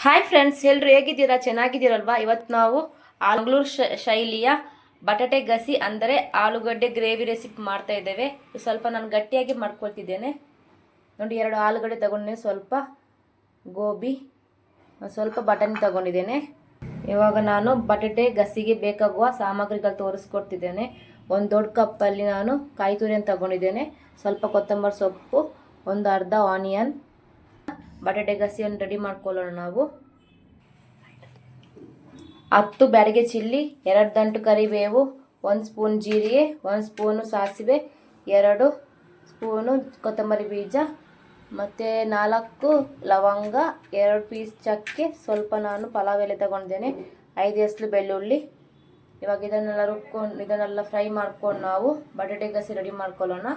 Hi friends, ಎಲ್ಲರೂ ಹೇಗಿದ್ದೀರಾ? ಚೆನ್ನಾಗಿದ್ದೀರಲ್ವಾ? ಇವತ್ತು ನಾವು ಮಂಗಳೂರು ಶೈಲಿಯ ಬಟಾಟೆ ಗಸಿ ಅಂದರೆ ಆಲೂಗಡ್ಡೆ ಗ್ರೇವಿ ರೆಸಿಪಿ ಮಾಡ್ತಾ ಇದ್ದೇವೆ. ಸ್ವಲ್ಪ ನಾನು ಗಟ್ಟಿಯಾಗಿ ಮಾಡ್ಕೊಳ್ತಿದ್ದೇನೆ ನೋಡಿ. 2 ಆಲೂಗಡ್ಡೆ ತಗೊಂಡಿದ್ದೇನೆ, ಸ್ವಲ್ಪ ಗೋಬಿ, ಸ್ವಲ್ಪ ಬಟಾಣಿ ತಗೊಂಡಿದ್ದೇನೆ. ಇವಾಗ ನಾನು ಬಟಾಟೆ ಗಸಿಗೆ ಬೇಕಾಗುವ ಸಾಮಗ್ರಿಗಳು ತೋರಿಸ್ಕೊಡ್ತಿದ್ದೇನೆ. ಒಂದು ದೊಡ್ಡ ಕಪ್ಪಲ್ಲಿ ನಾನು ಕಾಯಿ ತುರಿಯನ್ನು ತಗೊಂಡಿದ್ದೇನೆ, ಸ್ವಲ್ಪ ಕೊತ್ತಂಬರಿ ಸೊಪ್ಪು, ಒಂದು ಅರ್ಧ ಆನಿಯನ್. ಬಟಾಟೆ ಗಸಿಯನ್ನು ರೆಡಿ ಮಾಡ್ಕೊಳ್ಳೋಣ. ನಾವು 10 ಬ್ಯಾಡಗೆ ಚಿಲ್ಲಿ, 2 ದಂಟು ಕರಿಬೇವು, 1 ಸ್ಪೂನ್ ಜೀರಿಗೆ, 1 ಸ್ಪೂನು ಸಾಸಿವೆ, 2 ಸ್ಪೂನು ಕೊತ್ತಂಬರಿ ಬೀಜ, ಮತ್ತು 4 ಲವಂಗ, 2 ಪೀಸ್ ಚಕ್ಕೆ, ಸ್ವಲ್ಪ ನಾನು ಪಲಾವ್ ಎಲೆ ತಗೊಂಡಿದ್ದೇನೆ, 5 ಎಸಳು ಬೆಳ್ಳುಳ್ಳಿ. ಇವಾಗ ಇದನ್ನೆಲ್ಲ ಫ್ರೈ ಮಾಡ್ಕೊಂಡು ನಾವು ಬಟಾಟೆ ಗಸಿ ರೆಡಿ ಮಾಡ್ಕೊಳ್ಳೋಣ.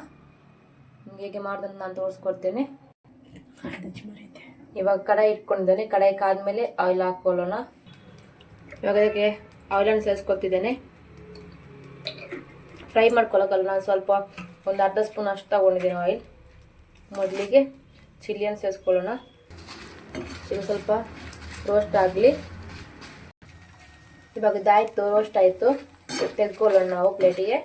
ಹೇಗೆ ಮಾಡೋದಂತ ನಾನು ತೋರಿಸ್ಕೊಡ್ತೇನೆ. ಇವಾಗ ಕಡಾಯಿ ಇಟ್ಕೊಂಡಿದ್ದೇನೆ. ಕಡಾಯಿ ಕಾದ್ಮೇಲೆ ಆಯಿಲ್ ಹಾಕ್ಕೊಳ್ಳೋಣ. ಇವಾಗ ಅದಕ್ಕೆ ಆಯಿಲನ್ನು ಸೇರಿಸ್ಕೊಳ್ತಿದ್ದೇನೆ. ಫ್ರೈ ಮಾಡ್ಕೊಳ್ಳೋಕ್ಕಲ್ಲ, ನಾನು ಸ್ವಲ್ಪ ಒಂದು ಅರ್ಧ ಸ್ಪೂನ್ ಅಷ್ಟು ತಗೊಂಡಿದ್ದೇನೆ ಆಯಿಲ್. ಮೊದಲಿಗೆ ಚಿಲ್ಲಿಯನ್ನು ಸೇರಿಸ್ಕೊಳ್ಳೋಣ. ಇದು ಸ್ವಲ್ಪ ರೋಸ್ಟ್ ಆಗಲಿ. ಇವಾಗ ಇದಾಯಿತು, ರೋಸ್ಟ್ ಆಯಿತು. ತೆಗೆದುಕೊಳ್ಳೋಣ ನಾವು ಪ್ಲೇಟಿಗೆ.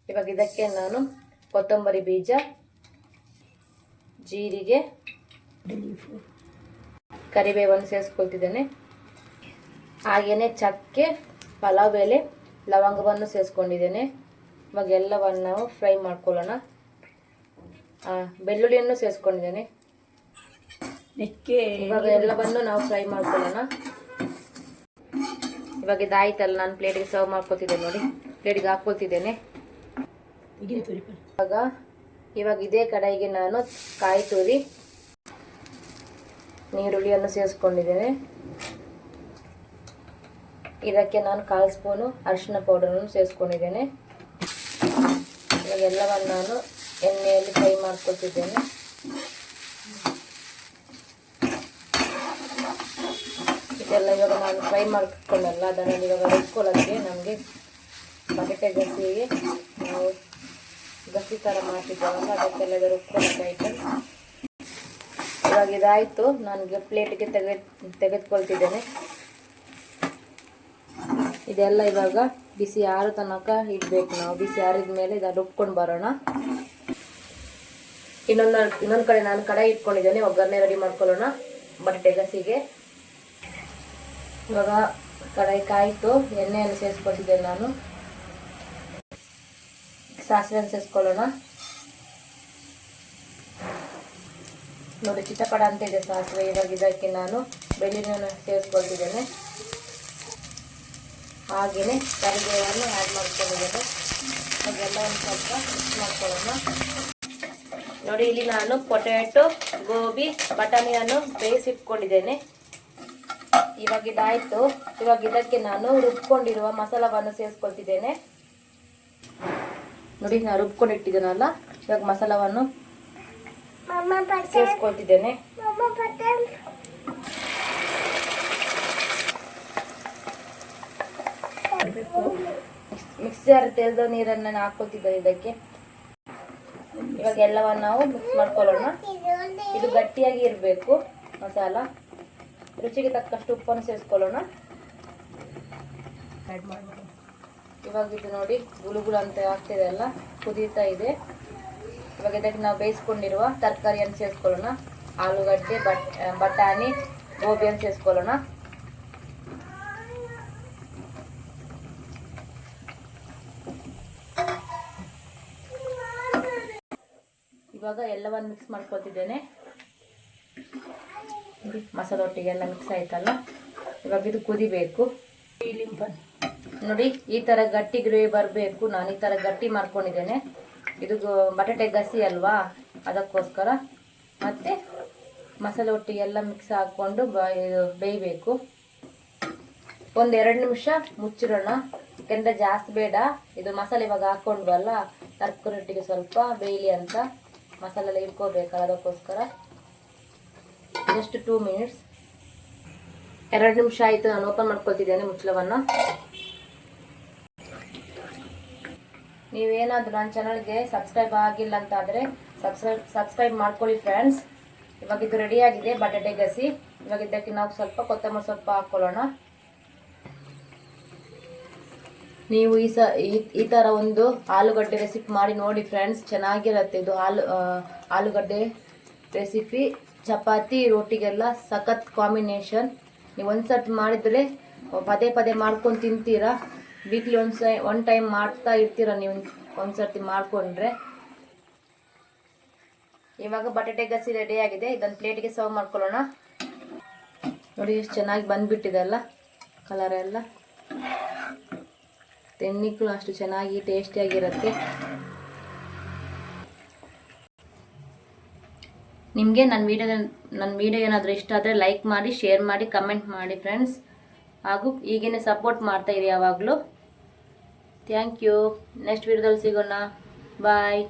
ಇವಾಗ ಇದಕ್ಕೆ ನಾನು ಕೊತ್ತಂಬರಿ ಬೀಜ, ಜೀರಿಗೆ, ಕರಿಬೇವನ್ನು ಸೇರಿಸ್ಕೊಳ್ತಿದ್ದೇನೆ. ಹಾಗೆಯೇ ಚಕ್ಕೆ, ಪಲಾವ್ ಎಲೆ, ಲವಂಗವನ್ನು ಸೇರಿಸ್ಕೊಂಡಿದ್ದೇನೆ. ಇವಾಗ ಎಲ್ಲವನ್ನು ನಾವು ಫ್ರೈ ಮಾಡ್ಕೊಳ್ಳೋಣ. ಬೆಳ್ಳುಳ್ಳಿಯನ್ನು ಸೇರಿಸ್ಕೊಂಡಿದ್ದೇನೆ. ಇವಾಗ ಎಲ್ಲವನ್ನು ನಾವು ಫ್ರೈ ಮಾಡ್ಕೊಳ್ಳೋಣ. ಇವಾಗ ಇದಾಯ್ತಲ್ಲ, ನಾನು ಪ್ಲೇಟಿಗೆ ಸರ್ವ್ ಮಾಡ್ಕೊತಿದ್ದೇನೆ ನೋಡಿ. ಪ್ಲೇಟಿಗೆ ಹಾಕ್ಕೊಳ್ತಿದ್ದೇನೆ. ಇವಾಗ ಇದೇ ಕಡಾಯಿಗೆ ನಾನು ಕಾಯಿ ತುರಿ, ನೀರುಳ್ಳಿಯನ್ನು ಸೇರಿಸ್ಕೊಂಡಿದ್ದೇನೆ. ಇದಕ್ಕೆ ನಾನು 1/4 ಸ್ಪೂನು ಅರಿಶಿನ ಪೌಡರನ್ನು ಸೇರಿಸ್ಕೊಂಡಿದ್ದೇನೆ. ಇವಾಗ ಎಲ್ಲವನ್ನು ನಾನು ಎಣ್ಣೆಯಲ್ಲಿ ಫ್ರೈ ಮಾಡ್ಕೊಳ್ತಿದ್ದೇನೆ. ಇದೆಲ್ಲ ಇವಾಗ ನಾನು ಫ್ರೈ ಮಾಡ್ಕೊಂಡಲ್ಲ, ಅದನ್ನು ಇವಾಗ ರುಬ್ಕೊಳ್ಳೋಕ್ಕೆ ನಮಗೆ ಬಟಾಟೆ ಗಸಿಗೆ ನಾವು ಗಸಿ ಥರ ಮಾಡ್ತಿದ್ದೇವಲ್ಲ, ಅದಕ್ಕೆಲ್ಲ ರುಬ್ಕೊಳ್ಳೋಕೆ. ಇವಾಗ ಇದಾಯಿತು, ನನಗೆ ಪ್ಲೇಟಿಗೆ ತೆಗೆದುಕೊಳ್ತಿದ್ದೇನೆ. ಇದೆಲ್ಲ ಇವಾಗ ಬಿಸಿ ಆರೋ ತನಕ ಇಡಬೇಕು ನಾವು. ಬಿಸಿ ಆರಿದ ಮೇಲೆ ಇದನ್ನು ರುಬ್ಕೊಂಡು ಬರೋಣ. ಇನ್ನೊಂದು ಕಡೆ ನಾನು ಕಡಾಯಿ ಇಟ್ಕೊಂಡಿದ್ದೇನೆ. ಒಗ್ಗರಣೆ ರೆಡಿ ಮಾಡ್ಕೊಳ್ಳೋಣ ಬಟಾಟೆ ಗಸಿಗೆ. ಇವಾಗ ಕಡಾಯಿ ಕಾಯಿತು, ಎಣ್ಣೆಯನ್ನು ಸೇರಿಸ್ಕೊಳ್ತಿದ್ದೇನೆ ನಾನು. ಸಾಸಿವೆಯನ್ನು ಸೇರಿಸ್ಕೊಳ್ಳೋಣ. ನೋಡಿ, ಚಿಟಪಟ ಅಂತ ಇದೆ ಸಾಸಿವೆ. ಇವಾಗ ಇದಕ್ಕೆ ನಾನು ಬೆಳ್ಳುಳ್ಳಿಯನ್ನು ಸೇರಿಸ್ಕೊಳ್ತಿದ್ದೇನೆ. ಹಾಗೆಯೇ ಕರಿಬೇವನ್ನು ಆ್ಯಡ್ ಮಾಡ್ಕೊಂಡಿದ್ದೇನೆ. ಅದೆಲ್ಲ ಒಂದು ಸ್ವಲ್ಪ ಮಿಕ್ಸ್ ಮಾಡ್ಕೊಳ್ಳೋಣ. ನೋಡಿ, ಇಲ್ಲಿ ನಾನು ಪೊಟ್ಯಾಟೊ, ಗೋಬಿ, ಬಟಾಣಿಯನ್ನು ಬೇಯಿಸಿಟ್ಕೊಂಡಿದ್ದೇನೆ. ಇವಾಗ ಇದಾಯಿತು. ಇವಾಗ ಇದಕ್ಕೆ ನಾನು ರುಬ್ಕೊಂಡಿರುವ ಮಸಾಲವನ್ನು ಸೇರಿಸ್ಕೊಳ್ತಿದ್ದೇನೆ. ನೋಡಿ, ನಾನು ರುಬ್ಕೊಂಡಿಟ್ಟಿದ್ದೇನಲ್ಲ, ಇವಾಗ ಮಸಾಲವನ್ನು ಸೇರಿಸ್ಕೊಳ್ತಿದ್ದೇನೆ. ಮಿಕ್ಸರ್ ತೆರೆದ ನೀರನ್ನು ಹಾಕೊಳ್ತಿದ್ದೇನೆ ಇದಕ್ಕೆ. ಇವಾಗ ಎಲ್ಲವನ್ನು ನಾವು ಮಿಕ್ಸ್ ಮಾಡ್ಕೊಳ್ಳೋಣ. ಇದು ಗಟ್ಟಿಯಾಗಿ ಇರಬೇಕು ಮಸಾಲ. ರುಚಿಗೆ ತಕ್ಕಷ್ಟು ಉಪ್ಪನ್ನು ಸೇರಿಸ್ಕೊಳ್ಳೋಣ. ಇವಾಗ ಇದು ನೋಡಿ, ಗುಳುಗುಳು ಅಂತ ಆಗ್ತಿದೆ ಅಲ್ಲ, ಕುದೀತಾ ಇದೆ. ಇವಾಗ ಇದಕ್ಕೆ ನಾವು ಬೇಯಿಸ್ಕೊಂಡಿರುವ ತರಕಾರಿಯನ್ನು ಸೇರಿಸ್ಕೊಳ್ಳೋಣ. ಆಲೂಗಡ್ಡೆ, ಬಟಾಣಿ, ಗೋಬಿಯನ್ನು ಸೇರಿಸ್ಕೊಳ್ಳೋಣ. ಇವಾಗ ಎಲ್ಲವನ್ನು ಮಿಕ್ಸ್ ಮಾಡ್ಕೊಳ್ತಿದ್ದೇನೆ. ಮಸಾಲ ಒಟ್ಟಿಗೆ ಎಲ್ಲ ಮಿಕ್ಸ್ ಆಯ್ತಲ್ಲ. ಇವಾಗ ಇದು ಕುದಿಬೇಕು ನೋಡಿ. ಈ ಥರ ಗಟ್ಟಿ ಗ್ರೇವಿ ಬರಬೇಕು. ನಾನು ಈ ಥರ ಗಟ್ಟಿ ಮಾಡ್ಕೊಂಡಿದ್ದೇನೆ. ಇದು ಬಟಾಟೆ ಗಸಿ ಅಲ್ವಾ, ಅದಕ್ಕೋಸ್ಕರ. ಮತ್ತು ಮಸಾಲೆ ಒಟ್ಟಿಗೆ ಎಲ್ಲ ಮಿಕ್ಸ್ ಹಾಕ್ಕೊಂಡು ಬೇಯಬೇಕು. ಒಂದು 2 ನಿಮಿಷ ಮುಚ್ಚಿಡೋಣ. ಯಾಕೆಂದರೆ ಜಾಸ್ತಿ ಬೇಡ. ಇದು ಮಸಾಲೆ ಇವಾಗ ಹಾಕ್ಕೊಂಡ್ವಲ್ಲ, ತರಕಾರಿ ಒಟ್ಟಿಗೆ ಸ್ವಲ್ಪ ಬೇಯಲಿ ಅಂತ ಮಸಾಲೆ ಎಲ್ಲ ಇಟ್ಕೋಬೇಕಲ್ಲ, ಅದಕ್ಕೋಸ್ಕರ. Just 2 minutes. 2 ನಿಮಿಷ ಆಯಿತು. ನಾನು ಓಪನ್ ಮಾಡ್ಕೊಳ್ತಿದ್ದೇನೆ ಮುಚ್ಚಳವನ್ನು. ನೀವೇನಾದರೂ ನನ್ನ ಚಾನಲ್ಗೆ ಸಬ್ಸ್ಕ್ರೈಬ್ ಆಗಿಲ್ಲ ಅಂತಾದರೆ ಸಬ್ಸ್ಕ್ರೈಬ್ ಮಾಡ್ಕೊಳ್ಳಿ ಫ್ರೆಂಡ್ಸ್. ಇವಾಗ ಇದು ರೆಡಿ ಆಗಿದೆ ಬಟಾಟೆ ಗಸಿ. ಇವಾಗ ಇದಕ್ಕೆ ನಾವು ಸ್ವಲ್ಪ ಕೊತ್ತಂಬರಿ ಸೊಪ್ಪು ಹಾಕೊಳ್ಳೋಣ. ನೀವು ಈ ಥರ ಒಂದು ಆಲೂಗಡ್ಡೆ ರೆಸಿಪಿ ಮಾಡಿ ನೋಡಿ ಫ್ರೆಂಡ್ಸ್, ಚೆನ್ನಾಗಿರುತ್ತೆ ಇದು. ಆಲೂಗಡ್ಡೆ ರೆಸಿಪಿ ಚಪಾತಿ ರೋಟಿಗೆಲ್ಲ ಸಖತ್ ಕಾಂಬಿನೇಷನ್. ನೀವು ಒಂದ್ಸತಿ ಮಾಡಿದರೆ ಪದೇ ಪದೇ ಮಾಡ್ಕೊಂಡು ತಿಂತೀರಾ. ವೀಕ್ಲಿ ಒನ್ ಟೈಮ್ ಮಾಡ್ತಾ ಇರ್ತೀರ ನೀವು ಒಂದ್ಸತಿ ಮಾಡಿಕೊಂಡ್ರೆ. ಇವಾಗ ಬಟಾಟೆ ಗಸಿ ರೆಡಿ ಆಗಿದೆ. ಇದನ್ನು ಪ್ಲೇಟ್ಗೆ ಸರ್ವ್ ಮಾಡ್ಕೊಳ್ಳೋಣ. ನೋಡಿ ಎಷ್ಟು ಚೆನ್ನಾಗಿ ಬಂದ್ಬಿಟ್ಟಿದೆ ಅಲ್ಲ ಕಲರ್ ಎಲ್ಲ. ತಿನ್ನಲಿಕ್ಕೂ ಅಷ್ಟು ಚೆನ್ನಾಗಿ ಟೇಸ್ಟಿಯಾಗಿರುತ್ತೆ. ನಿಮಗೆ ನನ್ನ ವಿಡಿಯೋ ಏನಾದರೂ ಇಷ್ಟ ಆದರೆ ಲೈಕ್ ಮಾಡಿ, ಶೇರ್ ಮಾಡಿ, ಕಮೆಂಟ್ ಮಾಡಿ ಫ್ರೆಂಡ್ಸ್. ಹಾಗೂ ಈಗೇನೆ ಸಪೋರ್ಟ್ ಮಾಡ್ತಾ ಇರಿ ಯಾವಾಗಲೂ. Thank you. ನೆಕ್ಸ್ಟ್ ವಿಡಿಯೋದಲ್ಲಿ ಸಿಗೋಣ. ಬಾಯ್.